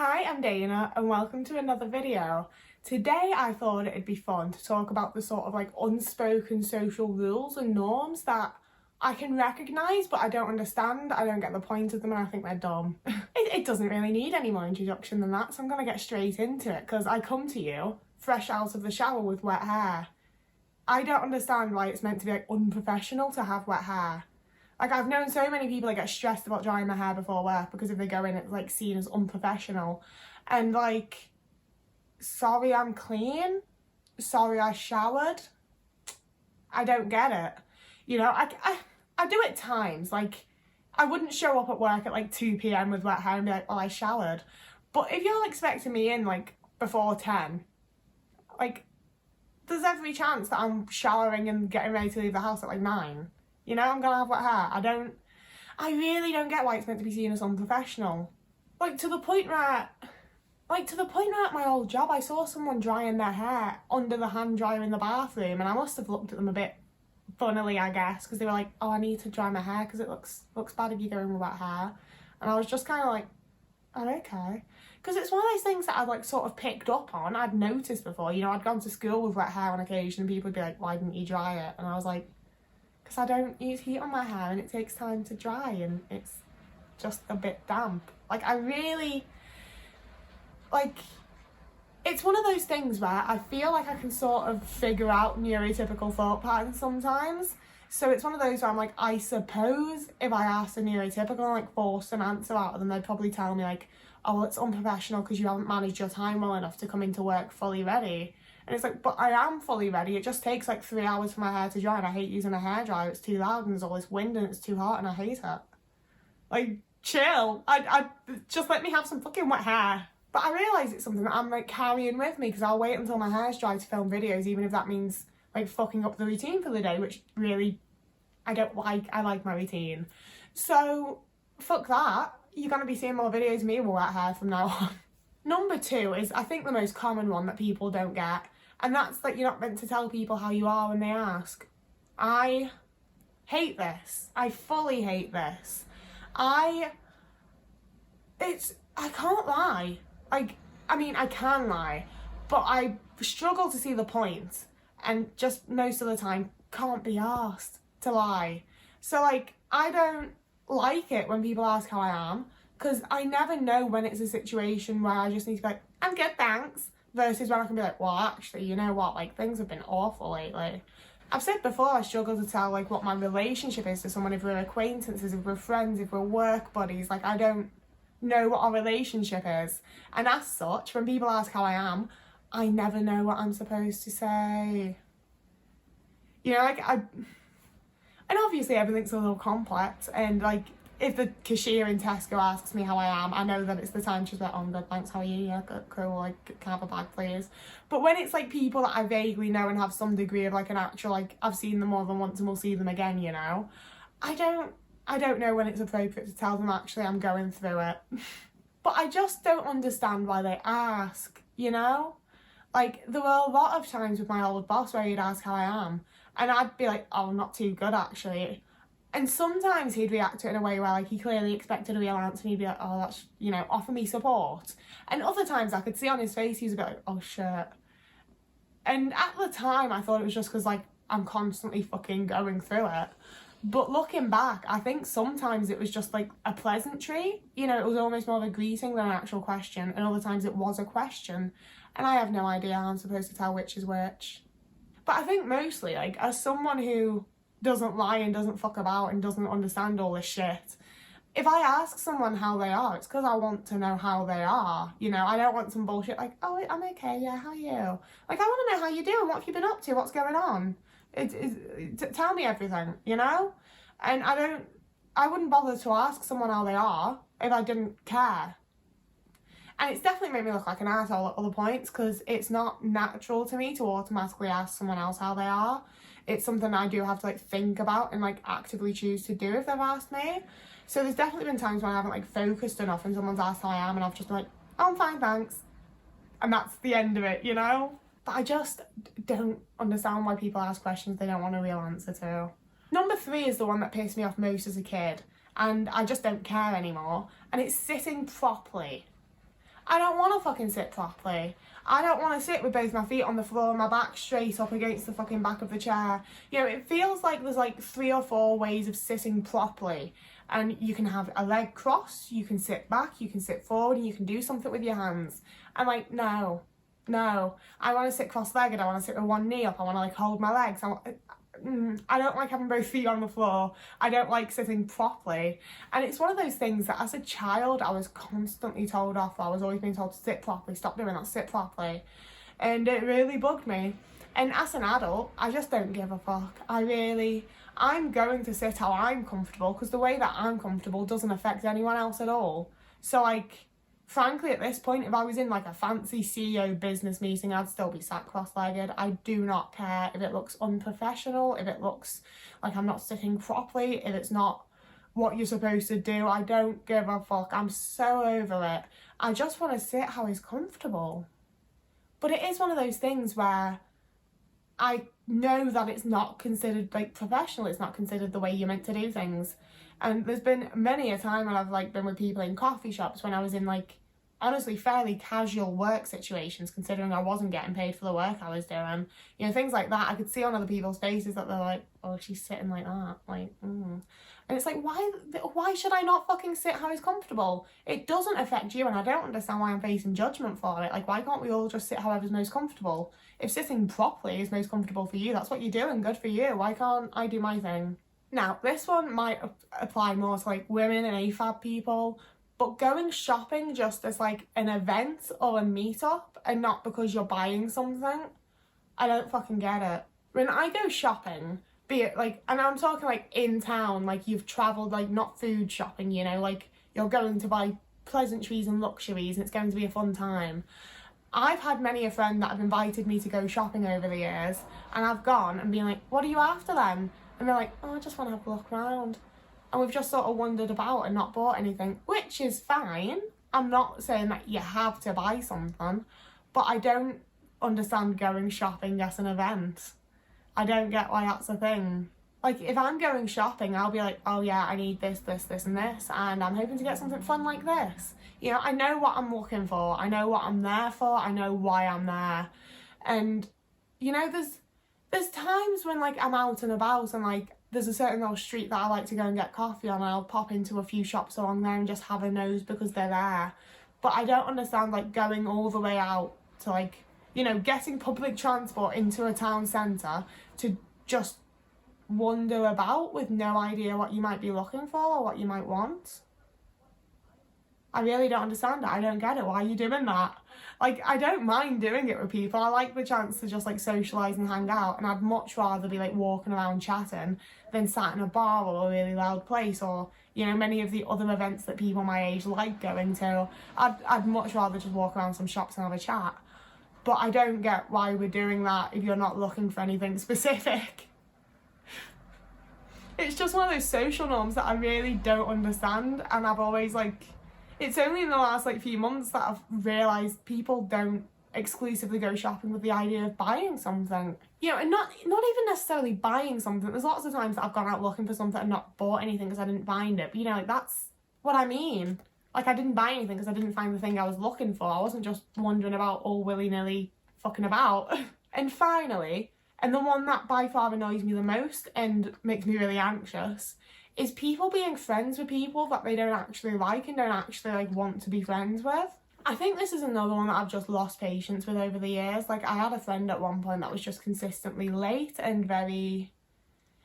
Hi, I'm Dana and welcome to another video. Today I thought it'd be fun to talk about the sort of like unspoken social rules and norms that I can recognise but I don't understand, I don't get the point of them and I think they're dumb. It doesn't really need any more introduction than that, so I'm going to get straight into it because I come to you fresh out of the shower with wet hair. I don't understand why it's meant to be like unprofessional to have wet hair. Like, I've known so many people that get stressed about drying their hair before work because if they go in, it's, like, seen as unprofessional. And, like, sorry I'm clean. Sorry I showered. I don't get it. You know, I do at times. Like, I wouldn't show up at work at, like, 2 p.m. with wet hair and be like, oh, I showered. But if you're expecting me in, like, before 10, like, there's every chance that I'm showering and getting ready to leave the house at, like, 9. You know, I'm gonna have wet hair. I really don't get why it's meant to be seen as unprofessional. Like, to the point where at my old job, I saw someone drying their hair under the hand dryer in the bathroom, and I must have looked at them a bit funnily, I guess, because they were like, oh, I need to dry my hair because it looks bad if you go in with wet hair. And I was just kind of like, oh, okay. Because it's one of those things that I'd like sort of picked up on, I'd noticed before. You know, I'd gone to school with wet hair on occasion and people would be like, why didn't you dry it? And I was like, because I don't use heat on my hair and it takes time to dry and it's just a bit damp. Like, I really, like, it's one of those things where I feel like I can sort of figure out neurotypical thought patterns sometimes. So it's one of those where I'm like, I suppose if I asked a neurotypical and like forced an answer out of them, they'd probably tell me like, oh, well, it's unprofessional because you haven't managed your time well enough to come into work fully ready. And it's like, but I am fully ready. It just takes like 3 hours for my hair to dry and I hate using a hairdryer. It's too loud and there's all this wind and it's too hot and I hate it. Like, chill. I just let me have some fucking wet hair. But I realise it's something that I'm like carrying with me because I'll wait until my hair's dry to film videos, even if that means like fucking up the routine for the day, which really I don't like. I like my routine. So fuck that. You're going to be seeing more videos of me with wet hair from now on. Number 2 is, I think, the most common one that people don't get, and that's that you're not meant to tell people how you are when they ask. I hate this. I fully hate this. I can't lie. Like, I mean, I can lie, but I struggle to see the point, and just most of the time can't be asked to lie. So, like, I don't like it when people ask how I am, because I never know when it's a situation where I just need to be like, I'm good, thanks, versus when I can be like, well, actually, you know what, like, things have been awful lately. I've said before I struggle to tell, like, what my relationship is to someone, if we're acquaintances, if we're friends, if we're work buddies. Like, I don't know what our relationship is. And as such, when people ask how I am, I never know what I'm supposed to say. You know, like, and obviously everything's a little complex, and, like, if the cashier in Tesco asks me how I am, I know that it's the time she's like, oh, I'm good, thanks, how are you? Yeah, good, cool, like, can I have a bag, please? But when it's, like, people that I vaguely know and have some degree of, like, an actual, like, I've seen them more than once and we'll see them again, you know? I don't know when it's appropriate to tell them, actually, I'm going through it. But I just don't understand why they ask, you know? Like, there were a lot of times with my old boss where he'd ask how I am, and I'd be like, oh, not too good, actually. And sometimes he'd react to it in a way where, like, he clearly expected a real answer and he'd be like, oh, that's, you know, offer me support. And other times I could see on his face he was a bit like, oh, shit. And at the time I thought it was just because, like, I'm constantly fucking going through it. But looking back, I think sometimes it was just, like, a pleasantry. You know, it was almost more of a greeting than an actual question. And other times it was a question. And I have no idea how I'm supposed to tell which is which. But I think mostly, like, as someone who doesn't lie and doesn't fuck about and doesn't understand all this shit, if I ask someone how they are, it's because I want to know how they are. You know, I don't want some bullshit like, oh, I'm okay, yeah, how are you? Like, I want to know how you're doing, what have you been up to, what's going on? Tell me everything, you know? And I wouldn't bother to ask someone how they are if I didn't care. And it's definitely made me look like an asshole at other points because it's not natural to me to automatically ask someone else how they are. It's something I do have to, like, think about and, like, actively choose to do if they've asked me. So there's definitely been times when I haven't, like, focused enough and someone's asked how I am and I've just been like, oh, I'm fine, thanks. And that's the end of it, you know? But I just don't understand why people ask questions they don't want a real answer to. Number 3 is the one that pissed me off most as a kid, and I just don't care anymore, and it's sitting properly. I don't want to fucking sit properly. I don't want to sit with both my feet on the floor and my back straight up against the fucking back of the chair. You know, it feels like there's like 3 or 4 ways of sitting properly. And you can have a leg crossed, you can sit back, you can sit forward, and you can do something with your hands. I'm like, no. I want to sit cross-legged, I want to sit with one knee up, I want to like hold my legs. I don't like having both feet on the floor. I don't like sitting properly. And it's one of those things that as a child I was constantly told off. I was always being told to sit properly, stop doing that, sit properly. And it really bugged me. And as an adult, I just don't give a fuck. I'm going to sit how I'm comfortable, because the way that I'm comfortable doesn't affect anyone else at all. So like, frankly, at this point, if I was in like a fancy CEO business meeting, I'd still be sat cross-legged. I do not care if it looks unprofessional, if it looks like I'm not sitting properly, if it's not what you're supposed to do. I don't give a fuck. I'm so over it. I just want to sit how is comfortable. But it is one of those things where I know that it's not considered like professional, it's not considered the way you're meant to do things. And there's been many a time when I've like been with people in coffee shops when I was in like honestly fairly casual work situations, considering I wasn't getting paid for the work I was doing. You know, things like that. I could see on other people's faces that they're like, oh, she's sitting like that, like, And it's like, why should I not fucking sit how is comfortable? It doesn't affect you, and I don't understand why I'm facing judgment for it. Like, why can't we all just sit however's most comfortable? If sitting properly is most comfortable for you, that's what you're doing, good for you. Why can't I do my thing? Now, this one might apply more to like women and AFAB people, but going shopping just as like an event or a meetup and not because you're buying something, I don't fucking get it. When I go shopping, be it like, and I'm talking like in town, like you've travelled, like not food shopping, you know, like you're going to buy pleasantries and luxuries and it's going to be a fun time. I've had many a friend that have invited me to go shopping over the years, and I've gone and been like, what are you after then? And they're like, oh, I just want to have a look around. And we've just sort of wandered about and not bought anything, which is fine. I'm not saying that you have to buy something, but I don't understand going shopping as an event. I don't get why that's a thing. Like, if I'm going shopping, I'll be like, oh yeah, I need this, this, this, and this, and I'm hoping to get something fun like this. You know, I know what I'm looking for. I know what I'm there for. I know why I'm there. And, you know, there's times when, like, I'm out and about and, like, there's a certain little street that I like to go and get coffee on, and I'll pop into a few shops along there and just have a nose because they're there. But I don't understand, like, going all the way out to, like, you know, getting public transport into a town centre to just wander about with no idea what you might be looking for or what you might want. I really don't understand it. I don't get it. Why are you doing that? Like, I don't mind doing it with people. I like the chance to just, like, socialise and hang out, and I'd much rather be, like, walking around chatting than sat in a bar or a really loud place, or, you know, many of the other events that people my age like going to. I'd much rather just walk around some shops and have a chat. But I don't get why we're doing that if you're not looking for anything specific. It's just one of those social norms that I really don't understand, and I've always, like, it's only in the last, like, few months that I've realised people don't exclusively go shopping with the idea of buying something. You know, and not even necessarily buying something. There's lots of times that I've gone out looking for something and not bought anything because I didn't find it. But, you know, like, that's what I mean. Like, I didn't buy anything because I didn't find the thing I was looking for. I wasn't just wandering about all willy-nilly fucking about. And finally, and the one that by far annoys me the most and makes me really anxious, is people being friends with people that they don't actually like and don't actually, like, want to be friends with. I think this is another one that I've just lost patience with over the years. Like, I had a friend at one point that was just consistently late and very...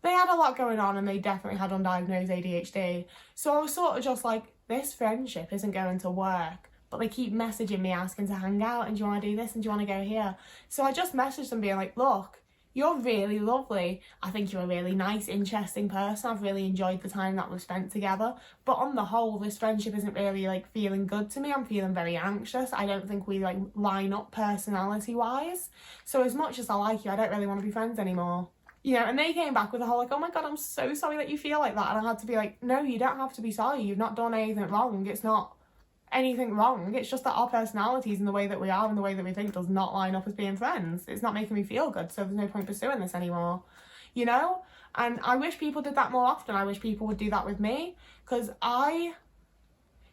They had a lot going on and they definitely had undiagnosed ADHD. So I was sort of just like, this friendship isn't going to work. But they keep messaging me asking to hang out and do you want to do this and do you want to go here? So I just messaged them being like, look, you're really lovely. I think you're a really nice, interesting person. I've really enjoyed the time that we've spent together. But on the whole, this friendship isn't really, like, feeling good to me. I'm feeling very anxious. I don't think we, like, line up personality-wise. So as much as I like you, I don't really want to be friends anymore. You know, and they came back with a whole, like, oh my God, I'm so sorry that you feel like that. And I had to be like, no, you don't have to be sorry. You've not done anything wrong. It's not anything wrong. It's just that our personalities and the way that we are and the way that we think does not line up as being friends. It's not making me feel good, so there's no point pursuing this anymore, you know? And I wish people did that more often. I wish people would do that with me, because I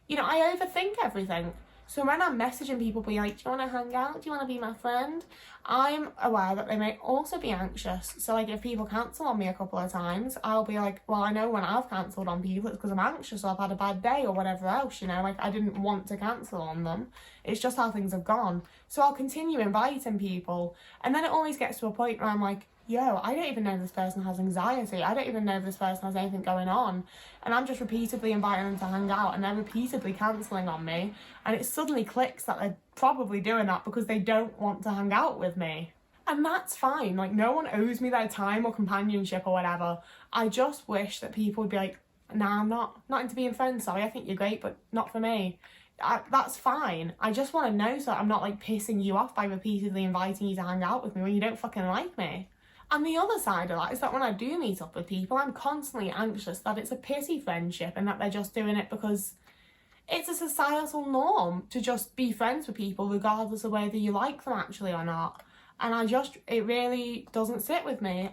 overthink everything. So when I'm messaging people being like, do you want to hang out? Do you want to be my friend? I'm aware that they may also be anxious. So like if people cancel on me a couple of times, I'll be like, well, I know when I've cancelled on people, it's because I'm anxious or I've had a bad day or whatever else, you know, like I didn't want to cancel on them. It's just how things have gone. So I'll continue inviting people. And then it always gets to a point where I'm like, yo, I don't even know if this person has anxiety. I don't even know if this person has anything going on. And I'm just repeatedly inviting them to hang out and they're repeatedly cancelling on me. And it suddenly clicks that they're probably doing that because they don't want to hang out with me. And that's fine. Like, no one owes me their time or companionship or whatever. I just wish that people would be like, nah, I'm not into being friends, sorry, I think you're great, but not for me. That's fine. I just want to know so that I'm not like pissing you off by repeatedly inviting you to hang out with me when you don't fucking like me. And the other side of that is that when I do meet up with people, I'm constantly anxious that it's a pity friendship and that they're just doing it because it's a societal norm to just be friends with people regardless of whether you like them actually or not. And it really doesn't sit with me.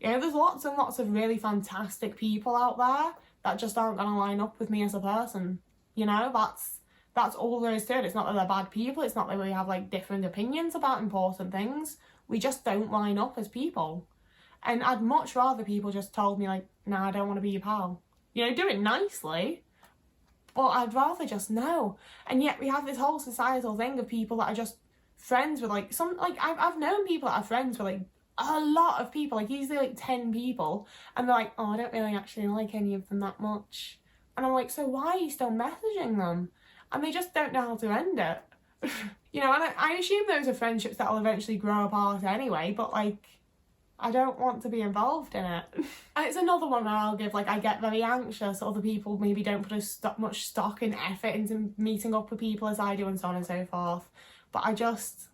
There's lots and lots of really fantastic people out there that just aren't going to line up with me as a person. You know, that's all there is to it. It's not that they're bad people. It's not that we have like different opinions about important things. We just don't line up as people. And I'd much rather people just told me like, nah, I don't want to be your pal. You know, do it nicely, but I'd rather just know. And yet we have this whole societal thing of people that are just friends with like I've known people that are friends with like a lot of people, like usually like 10 people, and they're like, oh, I don't really actually like any of them that much. And I'm like, so why are you still messaging them? And they just don't know how to end it. You know, and I assume those are friendships that will eventually grow apart anyway, but like, I don't want to be involved in it. And it's another one where I'll give, like, I get very anxious. Other people maybe don't put much stock and effort into meeting up with people as I do and so on and so forth. But I just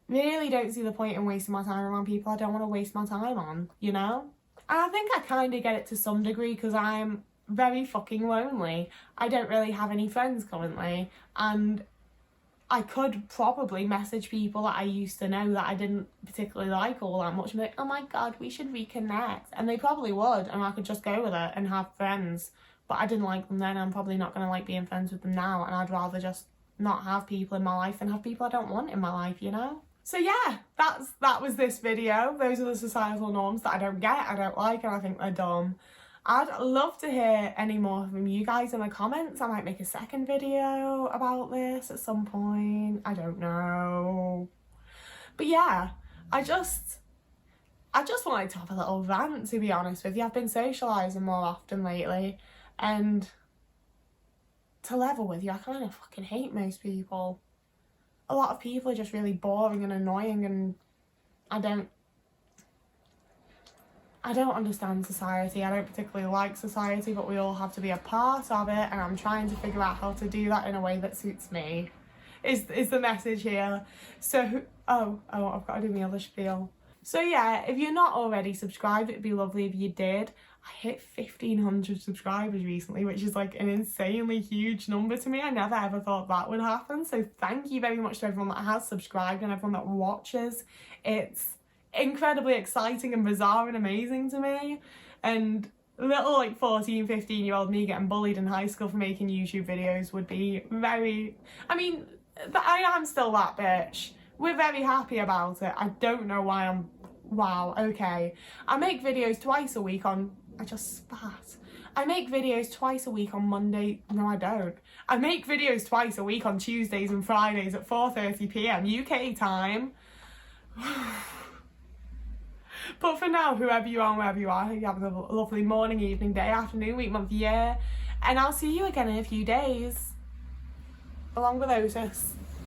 really don't see the point in wasting my time around people I don't want to waste my time on, you know? And I think I kind of get it to some degree because I'm very fucking lonely. I don't really have any friends currently, and I could probably message people that I used to know that I didn't particularly like all that much and be like, oh my god, we should reconnect. And they probably would, and I could just go with it and have friends. But I didn't like them then, I'm probably not going to like being friends with them now, and I'd rather just not have people in my life than have people I don't want in my life, you know? So yeah, that was this video. Those are the societal norms that I don't get, I don't like, and I think they're dumb. I'd love to hear any more from you guys in the comments. I might make a second video about this at some point. I don't know. But yeah, I just wanted to have a little rant, to be honest with you. I've been socialising more often lately, and to level with you, I kind of fucking hate most people. A lot of people are just really boring and annoying, and I don't understand society. I don't particularly like society, but we all have to be a part of it, and I'm trying to figure out how to do that in a way that suits me, is the message here. So, oh, I've got to do my other spiel. So yeah, if you're not already subscribed, it'd be lovely if you did. I hit 1,500 subscribers recently, which is like an insanely huge number to me. I never ever thought that would happen. So thank you very much to everyone that has subscribed and everyone that watches. It's incredibly exciting and bizarre and amazing to me. And little like 14, 15-year-old me getting bullied in high school for making YouTube videos would be very, I mean, I am still that bitch. We're very happy about it. I don't know why wow, okay. I make videos twice a week on, I just spat. I make videos twice a week on Monday, no I don't. I make videos twice a week on Tuesdays and Fridays at 4:30 p.m. UK time. But for now, whoever you are and wherever you are, I hope you have a lovely morning, evening, day, afternoon, week, month, year. And I'll see you again in a few days. Along with Otis.